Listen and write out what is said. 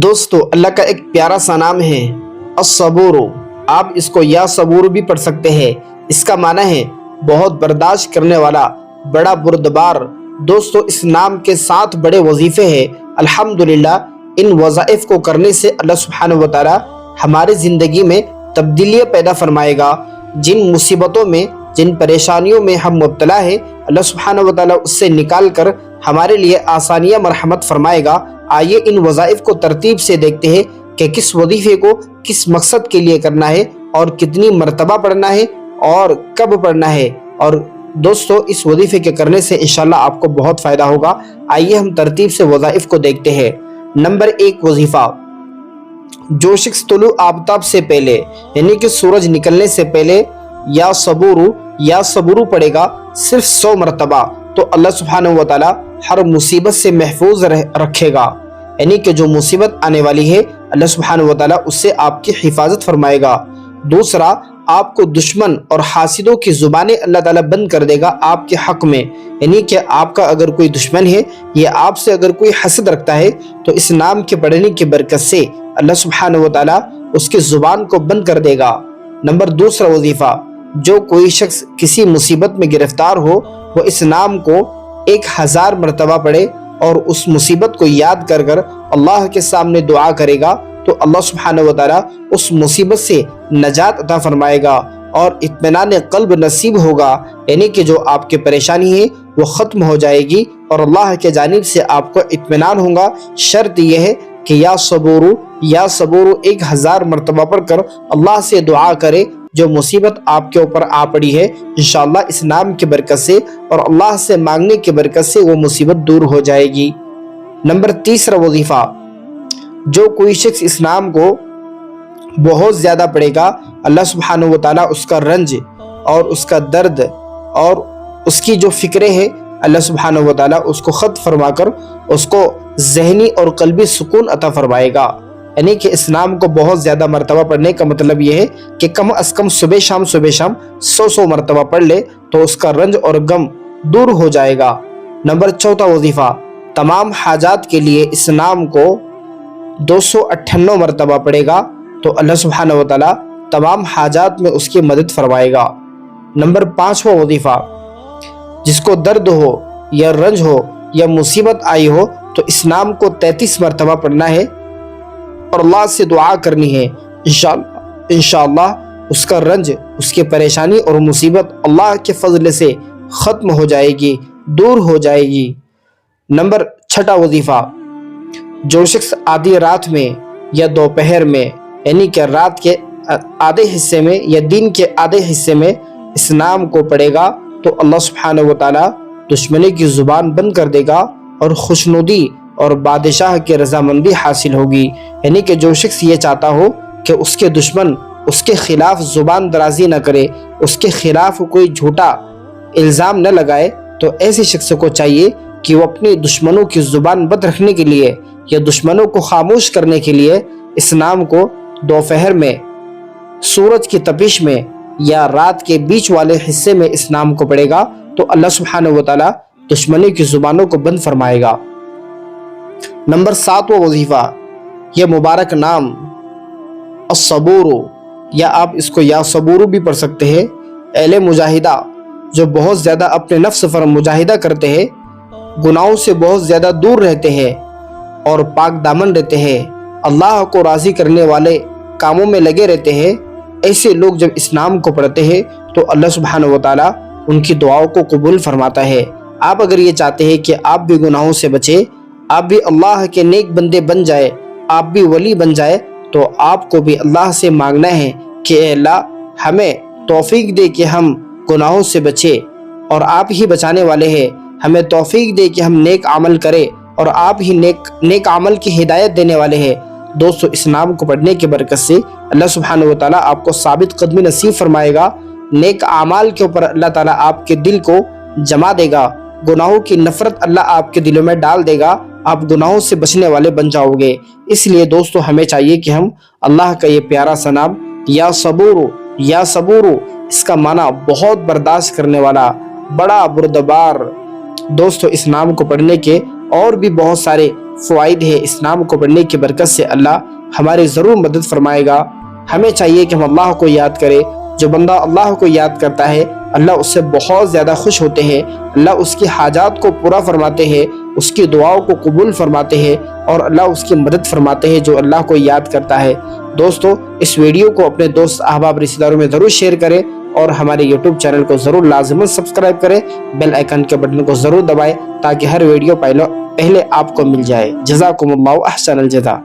دوستو اللہ کا ایک پیارا سا نام ہے الصبور۔ آپ اس کو یا صبور بھی پڑھ سکتے ہیں۔ اس کا معنی ہے بہت برداشت کرنے والا، بڑا بردبار۔ دوستو اس نام کے 7 بڑے وظیفے ہیں۔ الحمدللہ ان وظائف کو کرنے سے اللہ سبحانہ و تعالی ہماری زندگی میں تبدیلیاں پیدا فرمائے گا۔ جن مصیبتوں میں، جن پریشانیوں میں ہم مبتلا ہیں، اللہ سبحانہ و تعالی اس سے نکال کر ہمارے لیے آسانیاں مرحمت فرمائے گا۔ آئیے ان وظائف کو ترتیب سے دیکھتے ہیں کہ کس وظیفے کو کس مقصد کے لیے کرنا ہے اور کتنی مرتبہ پڑھنا ہے اور کب پڑھنا ہے۔ اور دوستو اس وظیفے کے کرنے سے انشاءاللہ آپ کو بہت فائدہ ہوگا۔ آئیے ہم ترتیب سے وظائف کو دیکھتے ہیں۔ نمبر 1 وظیفہ، جو شخص طلوع آفتاب سے پہلے یعنی کہ سورج نکلنے سے پہلے یا صبورو پڑھے گا صرف 100 مرتبہ، تو اللہ سبحانہ و تعالی ہر مصیبت سے محفوظ رکھے گا۔ یعنی کہ جو مصیبت آنے والی ہے اللہ سبحانہ و تعالی اس سے آپ کی حفاظت فرمائے گا۔ دوسرا، آپ کو دشمن اور حاسدوں کی زبانیں اللہ تعالی بند کر دے گا آپ کے حق میں۔ یعنی کہ آپ کا اگر کوئی دشمن ہے یا آپ سے اگر کوئی حسد رکھتا ہے تو اس نام کے پڑھنے کی برکت سے اللہ سبحانہ و تعالی اس کی زبان کو بند کر دے گا۔ نمبر 2 وظیفہ، جو کوئی شخص کسی مصیبت میں گرفتار ہو وہ اس نام کو 1000 مرتبہ پڑھے اور اس مصیبت کو یاد کر کر اللہ کے سامنے دعا کرے گا تو اللہ سبحانہ و تعالی اس مصیبت سے نجات عطا فرمائے گا اور اطمینان قلب نصیب ہوگا۔ یعنی کہ جو آپ کی پریشانی ہے وہ ختم ہو جائے گی اور اللہ کے جانب سے آپ کو اطمینان ہوگا۔ شرط یہ ہے کہ یا صبورو 1000 مرتبہ پڑھ کر اللہ سے دعا کرے۔ جو مصیبت آپ کے اوپر آ پڑی ہے انشاءاللہ اس نام کی برکت سے اور اللہ سے مانگنے کی برکت سے وہ مصیبت دور ہو جائے گی۔ نمبر 3 وظیفہ، جو کوئی شخص اس نام کو بہت زیادہ پڑھے گا اللہ سبحانہ و تعالی اس کا رنج اور اس کا درد اور اس کی جو فکریں ہیں اللہ سبحانہ و تعالی اس کو ختم فرما کر اس کو ذہنی اور قلبی سکون عطا فرمائے گا۔ یعنی کہ اس نام کو بہت زیادہ مرتبہ پڑھنے کا مطلب یہ ہے کہ کم از کم صبح شام 100 مرتبہ پڑھ لے تو اس کا رنج اور غم دور ہو جائے گا۔ نمبر 4 وظیفہ، تمام حاجات کے لیے اس نام کو 298 مرتبہ پڑھے گا تو اللہ سبحانہ و تعالی تمام حاجات میں اس کی مدد فرمائے گا۔ نمبر 5 وظیفہ، جس کو درد ہو یا رنج ہو یا مصیبت آئی ہو تو اس نام کو 33 مرتبہ پڑھنا ہے اور اللہ سے دعا کرنی ہے۔ انشاءاللہ اس کا رنج، اس کی پریشانی اور مصیبت اللہ کے فضل سے ختم ہو جائے گی، دور ہو جائے گی۔ نمبر 6 وظیفہ، جو شخص آدھی رات میں یا دوپہر میں یعنی کہ رات کے آدھے حصے میں یا دن کے آدھے حصے میں اس نام کو پڑھے گا تو اللہ سبحانہ و تعالی دشمنی کی زبان بند کر دے گا اور خوشنودی اور بادشاہ کی رضامندی حاصل ہوگی۔ یعنی کہ جو شخص یہ چاہتا ہو کہ اس کے دشمن اس کے خلاف زبان درازی نہ کرے، اس کے خلاف کوئی جھوٹا الزام نہ لگائے، تو ایسے شخص کو چاہیے کہ وہ اپنی دشمنوں کی زبان بند رکھنے کے لیے یا دشمنوں کو خاموش کرنے کے لیے اس نام کو دوپہر میں، سورج کی تپش میں یا رات کے بیچ والے حصے میں اس نام کو پڑھے گا تو اللہ سبحانہ و تعالی دشمنی کی زبانوں کو بند فرمائے گا۔ نمبر 7 وظیفہ، یہ مبارک نام الصبور، یا آپ اس کو یا صبورو بھی پڑھ سکتے ہیں۔ اہل مجاہدہ جو بہت زیادہ اپنے نفس پر مجاہدہ کرتے ہیں، گناہوں سے بہت زیادہ دور رہتے ہیں اور پاک دامن رہتے ہیں، اللہ کو راضی کرنے والے کاموں میں لگے رہتے ہیں، ایسے لوگ جب اس نام کو پڑھتے ہیں تو اللہ سبحانہ و تعالی ان کی دعاؤں کو قبول فرماتا ہے۔ آپ اگر یہ چاہتے ہیں کہ آپ بھی گناہوں سے بچے، آپ بھی اللہ کے نیک بندے بن جائے، آپ بھی ولی بن جائے، تو آپ کو بھی اللہ سے مانگنا ہے کہ اے اللہ ہمیں توفیق دے کہ ہم گناہوں سے بچے، اور آپ ہی بچانے والے ہیں۔ ہمیں توفیق دے کہ ہم نیک عمل کریں اور آپ ہی نیک عمل کی ہدایت دینے والے ہیں۔ دوستو اس نام کو پڑھنے کی برکت سے اللہ سبحانہ و تعالیٰ آپ کو ثابت قدمی نصیب فرمائے گا۔ نیک اعمال کے اوپر اللہ تعالیٰ آپ کے دل کو جما دے گا، گناہوں کی نفرت اللہ آپ کے دلوں میں ڈال دے گا، آپ گناہوں سے بچنے والے بن جاؤ گے۔ اس لیے دوستو ہمیں چاہیے کہ ہم اللہ کا یہ پیارا سا نام یا صبورو، اس کا معنی بہت برداشت کرنے والا، بڑا بردبار۔ دوستو اس نام کو پڑھنے کے اور بھی بہت سارے فوائد ہے، اس نام کو پڑھنے کی برکت سے اللہ ہماری ضرور مدد فرمائے گا۔ ہمیں چاہیے کہ ہم اللہ کو یاد کریں۔ جو بندہ اللہ کو یاد کرتا ہے اللہ اس سے بہت زیادہ خوش ہوتے ہیں، اللہ اس کی حاجات کو پورا فرماتے ہیں، اس کی دعاؤں کو قبول فرماتے ہیں اور اللہ اس کی مدد فرماتے ہیں جو اللہ کو یاد کرتا ہے۔ دوستو اس ویڈیو کو اپنے دوست احباب رشتہ داروں میں ضرور شیئر کریں اور ہمارے یوٹیوب چینل کو ضرور لازماً سبسکرائب کریں، بیل آئیکن کے بٹن کو ضرور دبائیں تاکہ ہر ویڈیو پہلے آپ کو مل جائے۔ جزاکم اللہ احسن الجزا۔